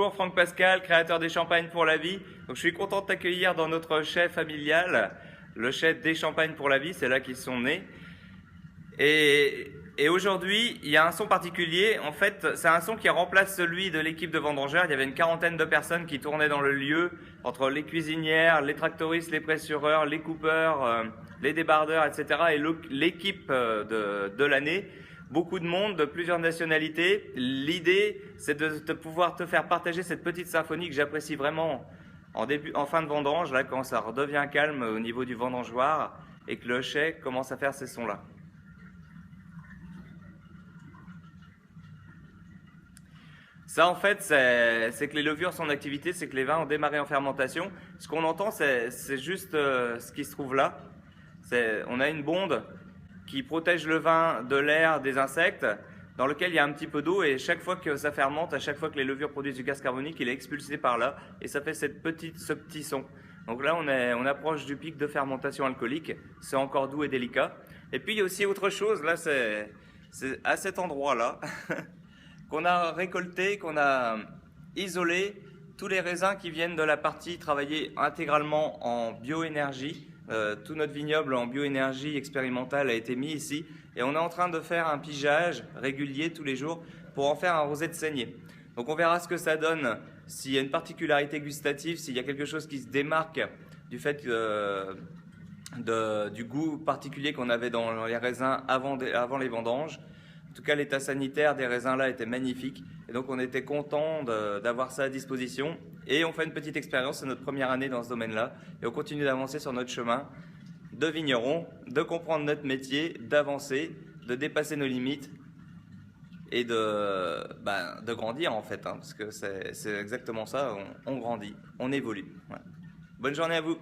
Bonjour, Franck Pascal, créateur des Champagnes pour la vie. Donc, je suis content de t'accueillir dans notre chai familial, le chai des Champagnes pour la vie, c'est là qu'ils sont nés. Et aujourd'hui, il y a un son particulier. En fait, c'est un son qui remplace celui de l'équipe de vendangeurs. Il y avait une quarantaine de personnes qui tournaient dans le lieu, entre les cuisinières, les tractoristes, les pressureurs, les coupeurs, les débardeurs, etc. et l'équipe de l'année. Beaucoup de monde, de plusieurs nationalités. L'idée, c'est de pouvoir te faire partager cette petite symphonie que j'apprécie vraiment en fin de vendange, là, quand ça redevient calme au niveau du vendangeoir et que le chai commence à faire ces sons-là. Ça, en fait, c'est que les levures sont en activité, c'est que les vins ont démarré en fermentation. Ce qu'on entend, c'est juste ce qui se trouve là. On a une bonde qui protège le vin de l'air, des insectes, dans lequel il y a un petit peu d'eau, et chaque fois que ça fermente, à chaque fois que les levures produisent du gaz carbonique, il est expulsé par là, et ça fait ce petit son. Donc là, on approche du pic de fermentation alcoolique, c'est encore doux et délicat. Et puis il y a aussi autre chose, là, c'est à cet endroit-là, qu'on a récolté, qu'on a isolé tous les raisins qui viennent de la partie travaillée intégralement en bioénergie. Tout notre vignoble en bioénergie expérimentale a été mis ici et on est en train de faire un pigeage régulier tous les jours pour en faire un rosé de saignée. Donc on verra ce que ça donne, s'il y a une particularité gustative, s'il y a quelque chose qui se démarque du fait du goût particulier qu'on avait dans les raisins avant les vendanges. En tout cas, l'état sanitaire des raisins là était magnifique et donc on était content d'avoir ça à disposition. Et on fait une petite expérience, c'est notre première année dans ce domaine-là et on continue d'avancer sur notre chemin de vigneron, de comprendre notre métier, d'avancer, de dépasser nos limites et de grandir en fait, hein, parce que c'est exactement ça, on grandit, on évolue. Ouais. Bonne journée à vous.